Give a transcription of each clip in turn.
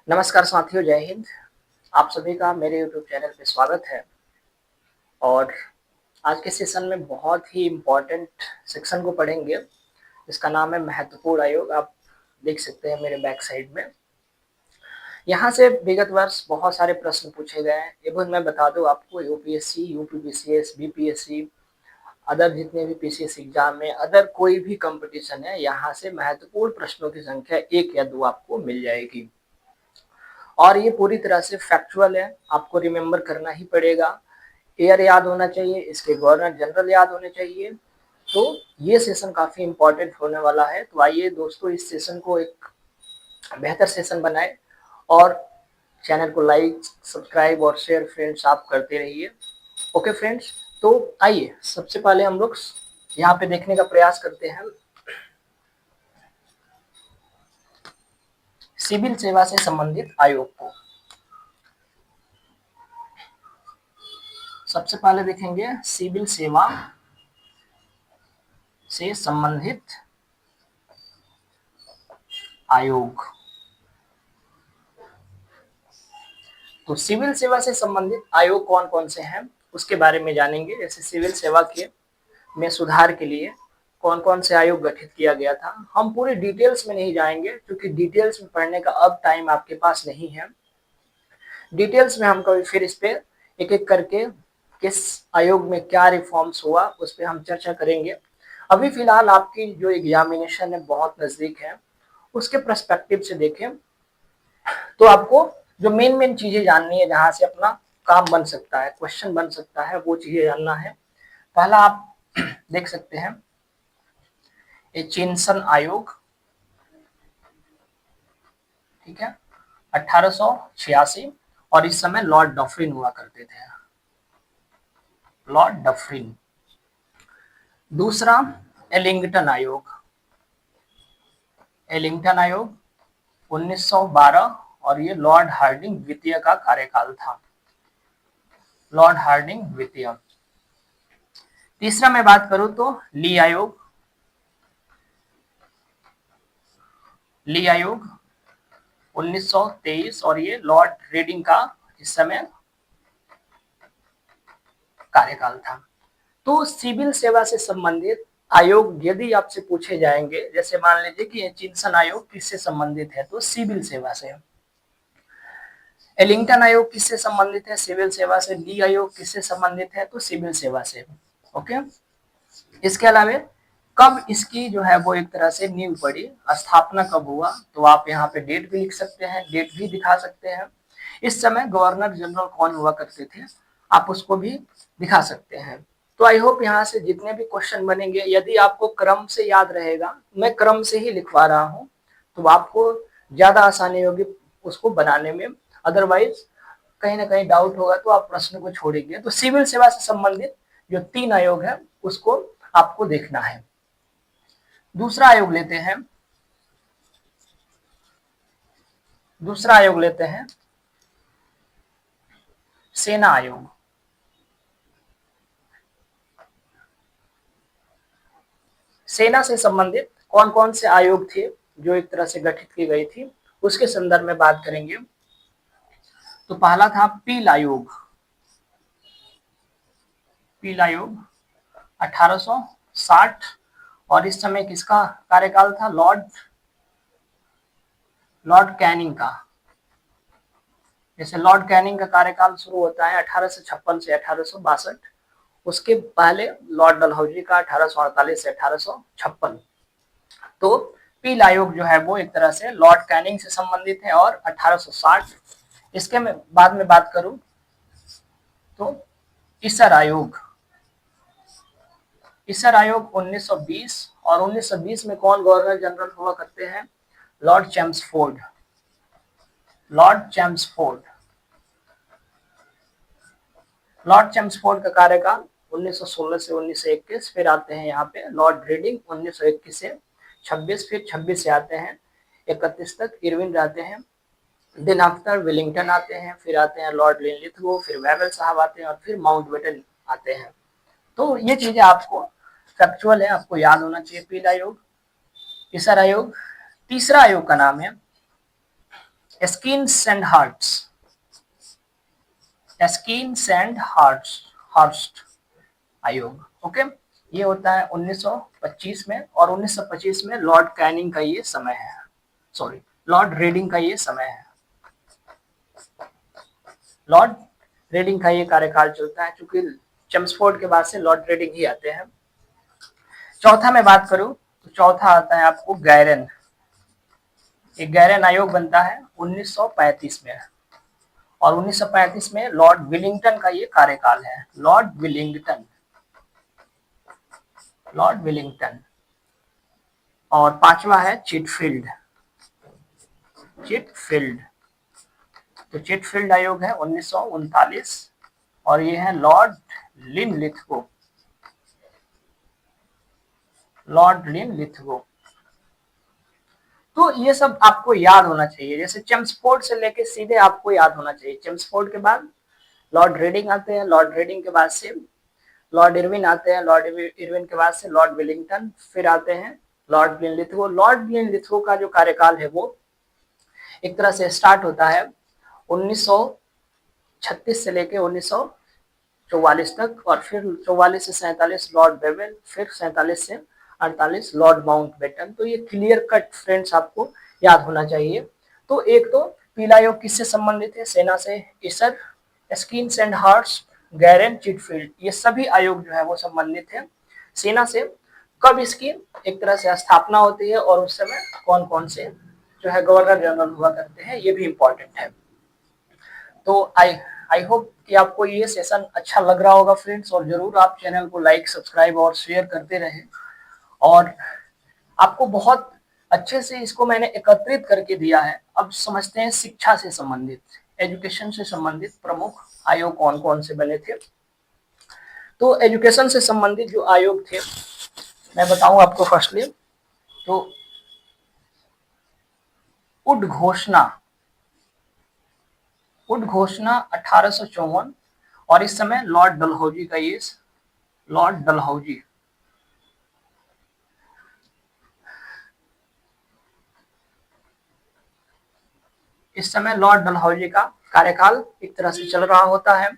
नमस्कार साथियों, जय हिंद। आप सभी का मेरे यूट्यूब चैनल पे स्वागत है। और आज के सेशन में बहुत ही इम्पोर्टेंट सेक्शन को पढ़ेंगे। इसका नाम है महत्वपूर्ण आयोग। आप देख सकते हैं मेरे बैक साइड में। यहाँ से विगत वर्ष बहुत सारे प्रश्न पूछे गए हैं। एवं मैं बता दूं आपको, यूपीएससी, यूपीपीसीएस, बीपीएससी, अदर जितने भी पीसीएस एग्जाम में अदर कोई भी कंपटीशन है, यहाँ से महत्वपूर्ण प्रश्नों की संख्या 1 या 2 आपको मिल जाएगी। और ये पूरी तरह से फैक्चुअल है, आपको रिमेम्बर करना ही पड़ेगा। ईयर याद होना चाहिए, इसके गवर्नर जनरल याद होने चाहिए। तो ये सेशन काफी इंपॉर्टेंट होने वाला है। तो आइए दोस्तों, इस सेशन को एक बेहतर सेशन बनाए और चैनल को लाइक, सब्सक्राइब और शेयर फ्रेंड्स आप करते रहिए। ओके फ्रेंड्स, तो आइए सबसे पहले हम लोग यहाँ पे देखने का प्रयास करते हैं सिविल सेवा से संबंधित आयोग को। सबसे पहले देखेंगे सिविल सेवा से संबंधित आयोग। तो सिविल सेवा से संबंधित आयोग कौन कौन से हैं उसके बारे में जानेंगे। जैसे सिविल सेवा के में सुधार के लिए कौन कौन से आयोग गठित किया गया था। हम पूरी डिटेल्स में नहीं जाएंगे क्योंकि डिटेल्स में पढ़ने का अब टाइम आपके पास नहीं है। डिटेल्स में हम कभी फिर इस पे एक एक करके किस आयोग में क्या रिफॉर्म्स हुआ उस पर हम चर्चा करेंगे। अभी फिलहाल आपकी जो एग्जामिनेशन है बहुत नजदीक है, उसके पर्सपेक्टिव से देखें तो आपको जो मेन मेन चीजें जाननी है, जहां से अपना काम बन सकता है, क्वेश्चन बन सकता है, वो चीजें जानना है। पहला आप देख सकते हैं एचिंसन आयोग, ठीक है, 1886। और इस समय लॉर्ड डफरिन हुआ करते थे, लॉर्ड डफरिन। दूसरा एलिंगटन आयोग, एलिंगटन आयोग 1912, और ये लॉर्ड हार्डिंग द्वितीय का कार्यकाल था, लॉर्ड हार्डिंग द्वितीय। तीसरा मैं बात करूं तो ली आयोग, ली आयोग 1923, और ये लॉर्ड रीडिंग का इस समय कार्यकाल था। तो सिविल सेवा से संबंधित आयोग यदि आपसे पूछे जाएंगे, जैसे मान लीजिए कि एचिंसन आयोग किससे संबंधित है, तो सिविल सेवा से। एलिंगटन आयोग किससे संबंधित है, सिविल सेवा से। ली आयोग किससे संबंधित है, तो सिविल सेवा से। ओके। इसके अलावा कब इसकी जो है वो एक तरह से नींव पड़ी, स्थापना कब हुआ, तो आप यहाँ पे डेट भी लिख सकते हैं, डेट भी दिखा सकते हैं। इस समय गवर्नर जनरल कौन हुआ करते थे, आप उसको भी दिखा सकते हैं। तो आई होप यहाँ से जितने भी क्वेश्चन बनेंगे, यदि आपको क्रम से याद रहेगा, मैं क्रम से ही लिखवा रहा हूँ, तो आपको ज्यादा आसानी होगी उसको बनाने में। अदरवाइज कहीं ना कहीं डाउट होगा तो आप प्रश्न को छोड़ेंगे। तो सिविल सेवा से संबंधित जो 3 आयोग है उसको आपको देखना है। दूसरा आयोग लेते हैं, दूसरा आयोग लेते हैं सेना आयोग। सेना से संबंधित कौन कौन से आयोग थे जो एक तरह से गठित की गई थी, उसके संदर्भ में बात करेंगे। तो पहला था पील आयोग, पील आयोग 1860, और इस समय किसका कार्यकाल था, लॉर्ड लॉर्ड कैनिंग का। जैसे लॉर्ड कैनिंग का कार्यकाल शुरू होता है 1856 से 1862, उसके पहले लॉर्ड डलहौजी का 1848 से 1856। तो पील आयोग जो है वो एक तरह से लॉर्ड कैनिंग से संबंधित है, और 1860। इसके में बाद में बात करूं तो ईसर आयोग, ईसर आयोग 1920, और 1920 में कौन गवर्नर जनरल हुआ करते हैं, Lord Chelmsford, Lord Chelmsford. Lord Chelmsford का कार्यकाल 1916 से 1921। फिर आते हैं यहाँ पे लॉर्ड रीडिंग 1921 से 26, फिर 26 से आते हैं 31 तक इरविन रहते हैं। दिन आफ्टर विलिंगटन आते हैं, फिर आते हैं लॉर्ड लिनलिथगो, फिर वेवेल साहब आते हैं, और फिर माउंटबेटन आते हैं। तो ये चीजें आपको फैक्चुअल है, आपको याद होना चाहिए। पील आयोग, ईसर आयोग। तीसरा आयोग का नाम है एस्किन्स एंड हार्ट्स, एस्किन्स एंड हार्ट्स आयोग। ओके, ये होता है 1925 में, और 1925 में लॉर्ड कैनिंग का ये समय है, सॉरी लॉर्ड रेडिंग का ये समय है। लॉर्ड रेडिंग का ये कार्यकाल चलता है, क्योंकि चेम्सफोर्ड के बाद से लॉर्ड रेडिंग ही आते हैं। चौथा मैं बात करूं तो चौथा आता है आपको गैरन। एक गैरन आयोग बनता है 1935 में, और 1935 में लॉर्ड विलिंगटन का ये कार्यकाल है, लॉर्ड विलिंगटन, लॉर्ड विलिंगटन। और पांचवा है चिटफील्ड, चिटफील्ड। तो चिटफील्ड आयोग है 1939, और ये है लॉर्ड लिनलिथगो, लॉर्ड लिनलिथगो। तो ये सब आपको याद होना चाहिए, जैसे चेम्सफोर्ड से लेके सीधे आपको याद होना चाहिए। चेम्सफोर्ड के बाद लॉर्ड रेडिंग आते हैं, लॉर्ड रेडिंग के बाद से लॉर्ड इरविन आते हैं, लॉर्ड इरविन के बाद से लॉर्ड विलिंगटन, फिर आते हैं लॉर्ड लिनलिथगो। लॉर्ड लिनलिथगो का जो कार्यकाल है वो एक तरह से स्टार्ट होता है 1936 से लेके 1944 तक, और फिर 44 से 47 लॉर्ड बेवेल, फिर 47 से 48 लॉर्ड माउंटबेटन। तो ये क्लियर कट फ्रेंड्स आपको याद होना चाहिए। तो एक तो पीला योग किससे संबंधित है, सेना से, इसर, एस्किन्स एंड हार्ट्स, गैरन, चिटफील्ड, ये सभी आयोग जो है वो संबंधित है सेना से। कब इसकी एक तरह से स्थापना होती है, और उस समय कौन कौन से जो है गवर्नर जनरल हुआ करते हैं, ये भी इम्पोर्टेंट है। तो आई होप कि आपको ये सेशन अच्छा लग रहा होगा फ्रेंड्स, और जरूर आप चैनल को लाइक, सब्सक्राइब और शेयर करते रहें। और आपको बहुत अच्छे से इसको मैंने एकत्रित करके दिया है। अब समझते हैं शिक्षा से संबंधित, एजुकेशन से संबंधित प्रमुख आयोग कौन कौन से बने थे। तो एजुकेशन से संबंधित जो आयोग थे मैं बताऊं आपको फर्स्टली, तो उद्घोषणा, उद्घोषणा 1854, और इस समय लॉर्ड डलहौजी का ये, लॉर्ड डलहौजी, इस समय लॉर्ड डलहौजी का कार्यकाल एक तरह से चल रहा होता है।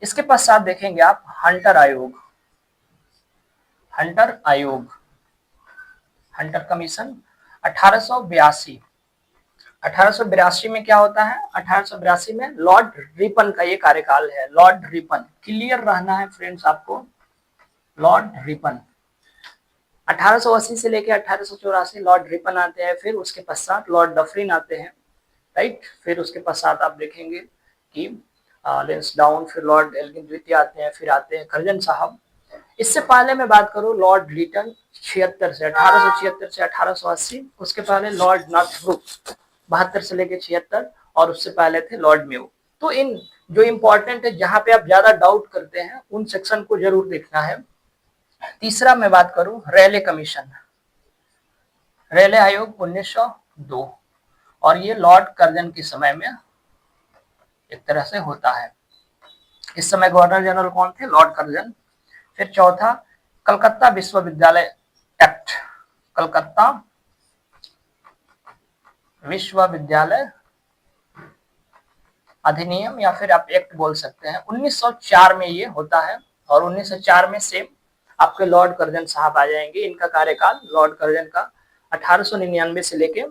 इसके पश्चात देखेंगे आप हंटर आयोग, हंटर आयोग, हंटर कमीशन 1882। 1882 में क्या होता है, 1882 में लॉर्ड रिपन का ये कार्यकाल है, लॉर्ड रिपन, क्लियर रहना है फ्रेंड्स आपको, लॉर्ड रिपन। 1880 से लेकर 1884 लॉर्ड रिपन आते हैं, फिर उसके पश्चात लॉर्ड डफरिन आते हैं, राइट। फिर उसके पश्चात आप देखेंगे कि लेंसडाउन, फिर लॉर्ड एल्गिन द्वितीय आते हैं, फिर आते हैं कर्जन साहब। इससे पहले मैं बात करूं लॉर्ड लिटन 76 से 1876 से 1880, उसके पहले लॉर्ड नॉर्थब्रुक 72 से लेकर 76, और उससे पहले थे लॉर्ड मेयो। तो इन जो इम्पोर्टेंट है, जहां पे आप ज्यादा डाउट करते हैं, उन सेक्शन को जरूर देखना है। तीसरा मैं बात करूं रेले कमीशन, रेले आयोग 1902, और ये लॉर्ड कर्जन के समय में एक तरह से होता है। इस समय गवर्नर जनरल कौन थे, लॉर्ड कर्जन। फिर चौथा कलकत्ता विश्वविद्यालय एक्ट, कलकत्ता विश्वविद्यालय अधिनियम, या फिर आप एक्ट बोल सकते हैं, 1904 में ये होता है, और 1904 में सेम आपके लॉर्ड कर्जन साहब आ जाएंगे। इनका कार्यकाल लॉर्ड कर्जन का 1899 से लेके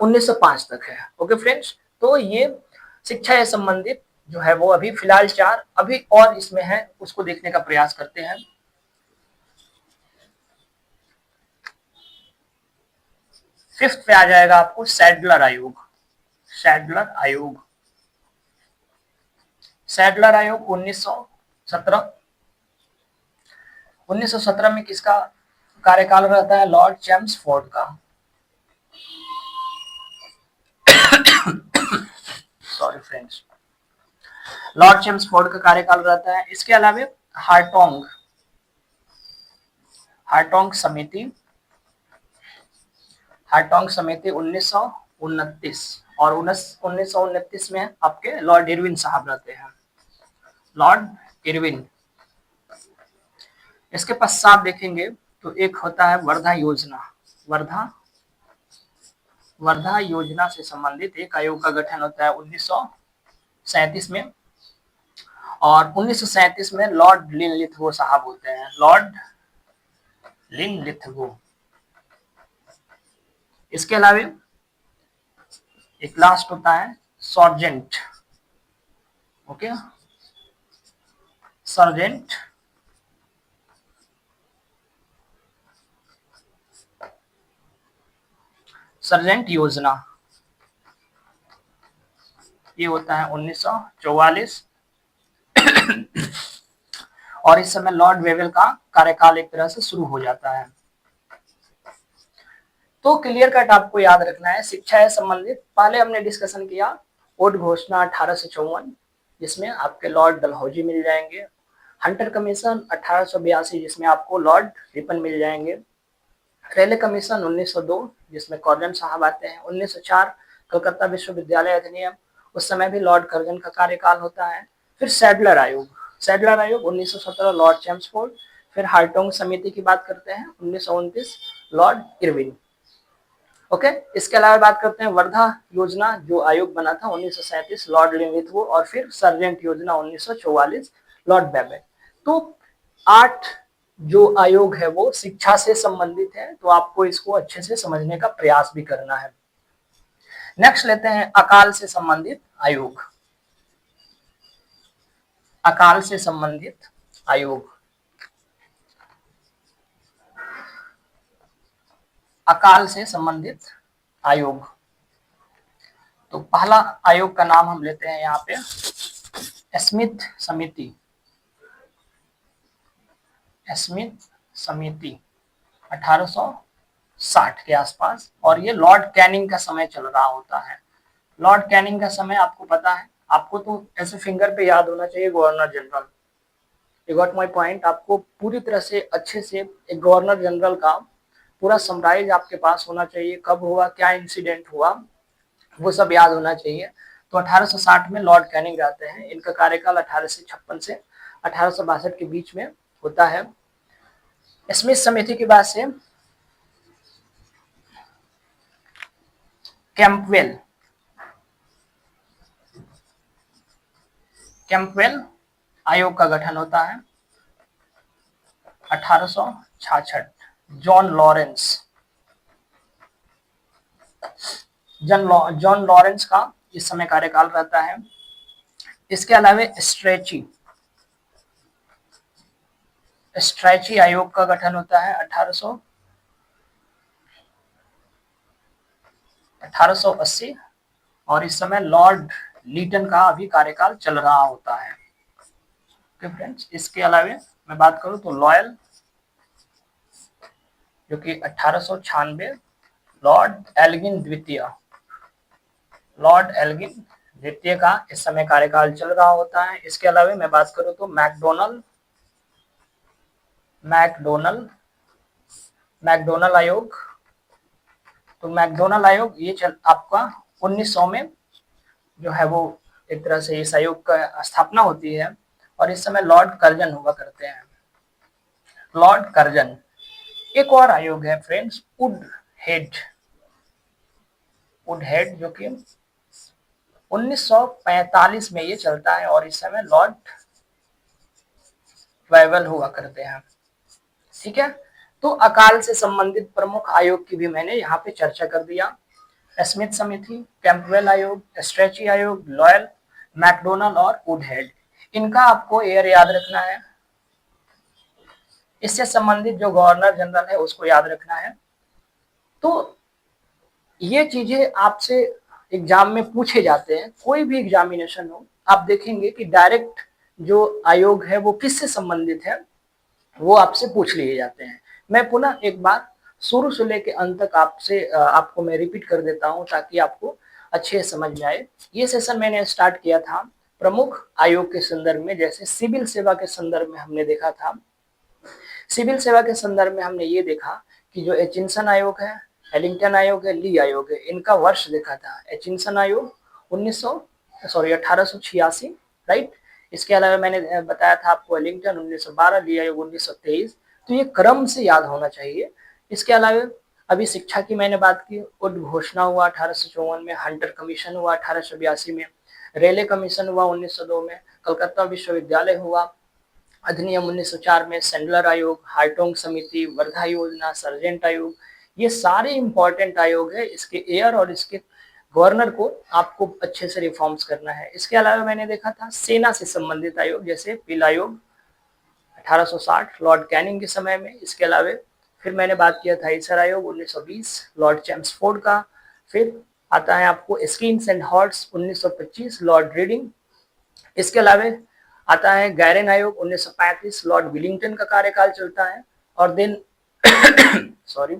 1905 तक है। ओके फ्रेंड्स, तो ये शिक्षा से संबंधित जो है वो अभी फिलहाल 4 अभी और इसमें है, उसको देखने का प्रयास करते हैं। फिफ्थ पे आ जाएगा आपको सैडलर आयोग, सैडलर आयोग, सैडलर आयोग 1917। 1917 में किसका कार्यकाल रहता है, लॉर्ड चेम्सफोर्ड का, सॉरी फ्रेंड्स, लॉर्ड चेम्सफोर्ड का कार्यकाल रहता है। इसके अलावा हार्टोंग, हार्टोंग समिति, हार्टोंग समिति 1929, और 1929 में आपके लॉर्ड इरविन साहब रहते हैं, लॉर्ड इरविन। इसके पश्चात देखेंगे तो एक होता है वर्धा योजना, वर्धा, वर्धा योजना से संबंधित एक आयोग का गठन होता है 1937 में, और 1937 में लॉर्ड लिनलिथगो साहब होते हैं, लॉर्ड लिनलिथगो। इसके अलावा एक लास्ट होता है सर्जेंट, ओके, सर्जेंट सर्जेंट योजना, ये होता है 1944, और इस समय लॉर्ड वेवेल का कार्यकाल एक तरह से शुरू हो जाता है। तो क्लियर कट आपको याद रखना है शिक्षा से संबंधित। पहले हमने डिस्कशन किया ओड घोषणा 1854, जिसमें आपके लॉर्ड डलहौजी मिल जाएंगे, हंटर कमीशन 1882, जिसमें आपको लॉर्ड रिपन मिल जाएंगे, रेले कमीशन 1902, जिसमें कॉर्जन साहब आते हैं, 1904 कलकत्ता विश्वविद्यालय अधिनियम, उस समय भी लॉर्ड कर्जन का कार्यकाल होता है। फिर सैडलर आयोग, 1917 लॉर्ड चेम्सफोर्ड। फिर हार्टोंग समिति की बात करते हैं 1929 लॉर्ड इरविन, ओके। इसके अलावा बात करते हैं वर्धा योजना जो आयोग बना था 1937 लॉर्ड लिनलिथगो, और फिर सर्जेंट योजना 1944 लॉर्ड बेबेल। तो 8 जो आयोग है वो शिक्षा से संबंधित है, तो आपको इसको अच्छे से समझने का प्रयास भी करना है। नेक्स्ट लेते हैं अकाल से संबंधित आयोग। अकाल से संबंधित आयोग, अकाल से संबंधित आयोग। तो पहला आयोग का नाम हम लेते हैं यहाँ पे स्मिथ समिति, स्मिथ समिति 1860 के आसपास, और ये लॉर्ड कैनिंग का समय चल रहा होता है। लॉर्ड कैनिंग का समय आपको पता है, आपको तो ऐसे फिंगर पे याद होना चाहिए governor general. You got my point. आपको पूरी तरह से अच्छे से एक गवर्नर जनरल का पूरा समराइज आपके पास होना चाहिए, कब हुआ, क्या इंसिडेंट हुआ, वो सब याद होना चाहिए। तो 1860 में लॉर्ड कैनिंग रहते हैं, इनका कार्यकाल 1856 से 1862 के बीच में होता है। स्मिथ समिति के बाद से कैंपवेल आयोग का गठन होता है 1866। जॉन लॉरेंस का इस समय कार्यकाल रहता है। इसके अलावा स्ट्रेची आयोग का गठन होता है 1880, और इस समय लॉर्ड लीटन का अभी कार्यकाल चल रहा होता है। ओके फ्रेंड्स, इसके अलावा मैं बात करूं तो लॉयल, जो कि 1896 लॉर्ड एल्गिन द्वितीय का इस समय कार्यकाल चल रहा होता है। इसके अलावा मैं बात करूं तो मैकडोनल आयोग। तो मैकडोनल आयोग ये आपका 1900 में जो है वो एक तरह से इस आयोग का स्थापना होती है, और इस समय लॉर्ड कर्जन हुआ करते हैं, लॉर्ड कर्जन। एक और आयोग है फ्रेंड्स वुडहेड, जो कि 1945 में ये चलता है, और इस समय लॉर्ड वेवेल हुआ करते हैं। ठीक है, तो अकाल से संबंधित प्रमुख आयोग की भी मैंने यहाँ पे चर्चा कर दिया। स्मिथ समिति, कैंपवेल आयोग, स्ट्रेची आयोग, लॉयल, मैकडोनल और वुडहेड, इनका आपको एयर याद रखना है। इससे संबंधित जो गवर्नर जनरल है उसको याद रखना है। तो ये चीजें आपसे एग्जाम में पूछे जाते हैं, कोई भी एग्जामिनेशन हो आप देखेंगे कि डायरेक्ट जो आयोग है वो किससे संबंधित है वो आपसे पूछ लिए जाते हैं। मैं पुनः एक बार शुरू से लेकर अंत तक आपको मैं रिपीट कर देता हूं ताकि आपको अच्छे समझ में आए। ये सेशन मैंने स्टार्ट किया था प्रमुख आयोग के संदर्भ में, जैसे सिविल सेवा के संदर्भ में हमने देखा था। सिविल सेवा के संदर्भ में हमने ये देखा कि जो एचिंसन आयोग है, एलिंगटन आयोग है, ली आयोग है, इनका वर्ष देखा था। एचिंसन आयोग 1886, राइट। इसके अलावा मैंने बताया था आपको एलिंगटन 1912, ली आयोग 1923। तो ये क्रम से याद होना चाहिए। इसके अलावा अभी शिक्षा की मैंने बात की, उद्घोषणा हुआ 1854 में, हंटर कमीशन हुआ 1882 में, रेले कमीशन हुआ 1902 में, कलकत्ता विश्वविद्यालय हुआ अधिनियम 1904 में, सैंडलर आयोग, हार्टोंग समिति, वर्धा योजना, सर्जेंट आयोग, ये सारे इंपॉर्टेंट आयोग है। इसके एयर और इसके गवर्नर को आपको अच्छे से रिफॉर्म्स करना है। इसके अलावा मैंने देखा था सेना से संबंधित आयोग, जैसे पील आयोग 1860 लॉर्ड कैनिंग के समय में। इसके अलावा फिर मैंने बात किया था ईसर आयोग 1920 लॉर्ड चैम्सफोर्ड का। फिर आता है आपको skins and hearts 1925 Lord reading. इसके अलावा आता है गैरेन आयोग 1935 लॉर्ड विलिंगटन का कार्यकाल चलता है। और दिन सॉरी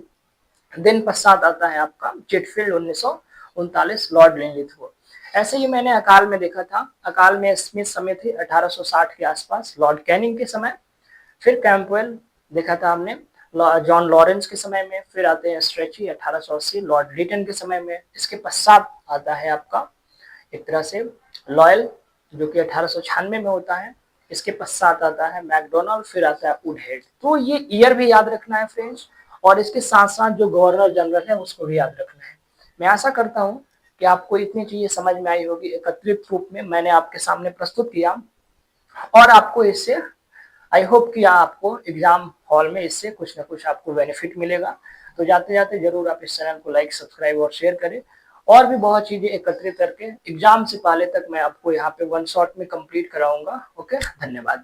दिन पश्चात आता है आपका चिटफील्ड 1939 लॉर्ड लिनलिथगो। ऐसे ही मैंने अकाल में देखा था, अकाल में स्मिथ समय थे 1860 के आसपास लॉर्ड कैनिंग के समय। फिर कैंपवेल देखा था हमने जॉन लॉरेंस के समय में। फिर आते हैं स्ट्रेची 1880 लॉर्ड लिटन के समय में। इसके पश्चात आता है आपका एक तरह से लॉयल, जो कि 1896 में होता है। इसके पश्चात आता है मैकडोनाल्ड, फिर आता है वुडहेड। तो ये ईयर भी याद रखना है फ्रेंड्स, और इसके साथ साथ जो गवर्नर जनरल है उसको भी याद रखना है। मैं आशा करता हूँ कि आपको इतनी चीजें समझ में आई होगी। एकत्रित रूप में मैंने आपके सामने प्रस्तुत किया, और आपको इससे आई होप कि आपको एग्जाम हॉल में इससे कुछ ना कुछ आपको बेनिफिट मिलेगा। तो जाते जाते जरूर आप इस चैनल को लाइक, सब्सक्राइब और शेयर करें। और भी बहुत चीजें एकत्रित करके एग्जाम से पहले तक मैं आपको यहाँ पे वन शॉट में कंप्लीट कराऊंगा। ओके, धन्यवाद।